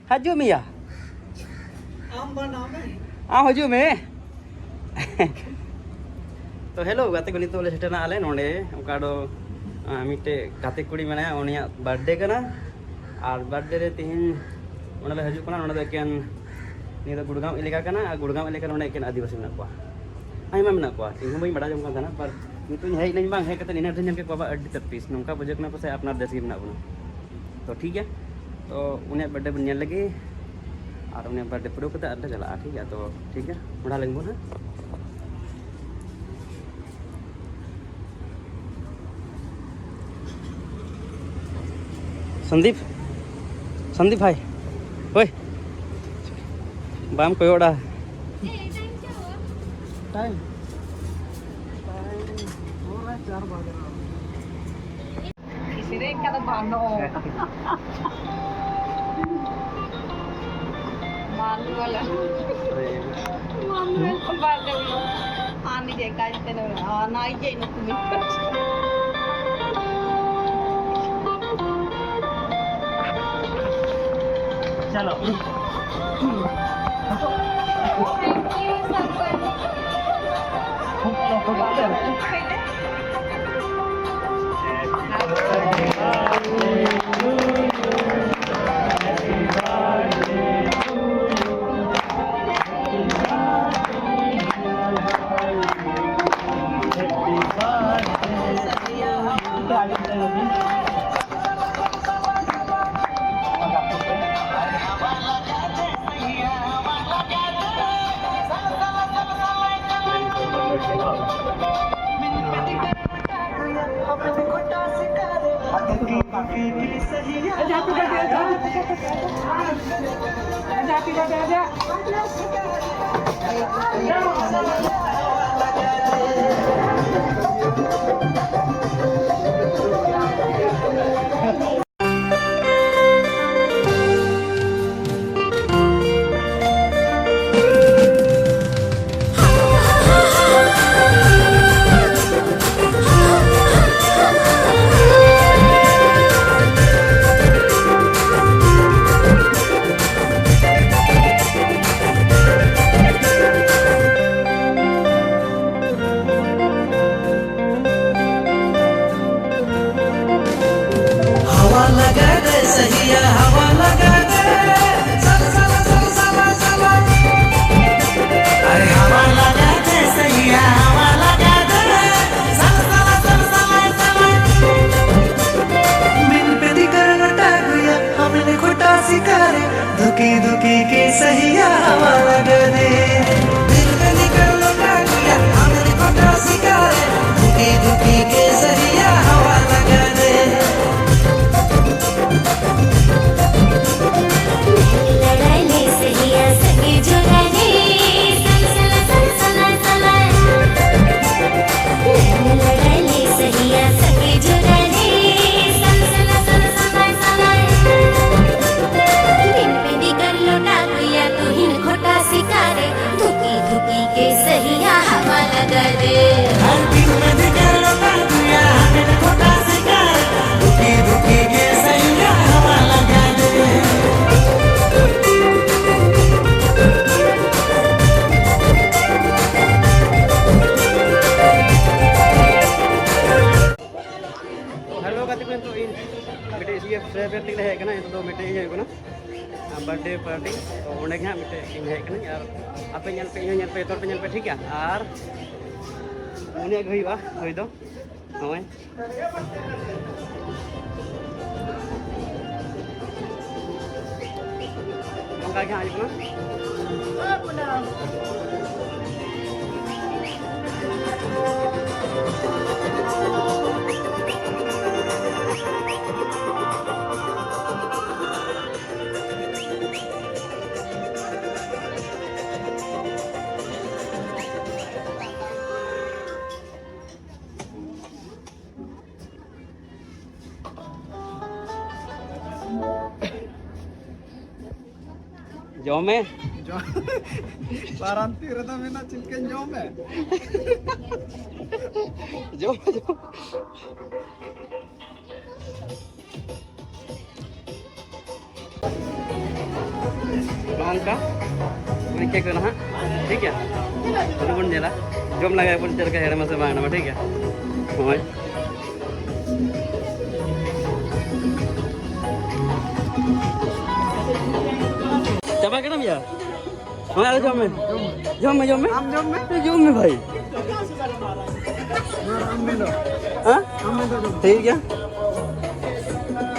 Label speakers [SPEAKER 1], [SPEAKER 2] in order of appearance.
[SPEAKER 1] haju mi ya haju me तो hello गाते को नितो ले सेटना आले नोडे ओका दो मिटे गाते कुड़ी माने उनिया बर्थडे कना और बर्थडे रे तिहिन ओनले हजू कना नोडे केन नि दो गुड़गांव इलाका कना गुड़गांव इलाका नोडे केन आदिवासी मेना को आइमा मेना को इन हम बड़ा जम काना पर नितो हेज नहीं बांग हे कते इना धन के बाबा अड्डी तपीस नोंका बजक ना पसे अपना देश मेना बना तो ठीक है तो उन्हें बर्थडे बन नेल लगे और उन्हें बर्थडे पूरा कते अड्डा चला ठीक है तो ठीक है उड़ा लंगबो ना संदीप संदीप भाई ओए बाम कोई ओड़ा टाइम होरा 4 बजे इसरे kada bano malu wala malu bade ulo ani je kaite no nai je no kumi चलो दुखी दुखी के सहिया हवा लगा दे दिल में निकल लगा दिया हमने खोटा सिकारे दुखी दुखी के सहिया हवा लगा दे लड़ाई सहिया सगे जुड़ाने सलसला सलसला सला लड़ाई सहिया सगे जुड़ाने सलसला सलसला सला खोटा सिकारे धुकी धुकी के सहिया हवा लगा दे हर दिन में दिखा लगा दिया हमें खोटा सिकारे धुकी धुकी के सहिया हवा लगा दे हेलो गाती को तो इन बेटे ये फेवरेट ले है कना तो बेटे ये है कना बर्थडे पार्टी तो उन्हें क्या मिटे इन है कना यार आपे ñal पे तोर पे ñal पे ठीक है और उन्हें गई बा होई दो होयongka क्या आज ना पुना Jome?
[SPEAKER 2] Paranti rata mena chicken jome.
[SPEAKER 1] Jome. नौका परीक्षा को ना ठीक है बन जेला जम लगा बन चल के हेरे में से बांगना ठीक है होय चबा के ना भैया हमारे जम में
[SPEAKER 2] आम जम में
[SPEAKER 1] जम में भाई
[SPEAKER 2] आम में दो
[SPEAKER 1] हाँ
[SPEAKER 2] आम में दो
[SPEAKER 1] ठीक है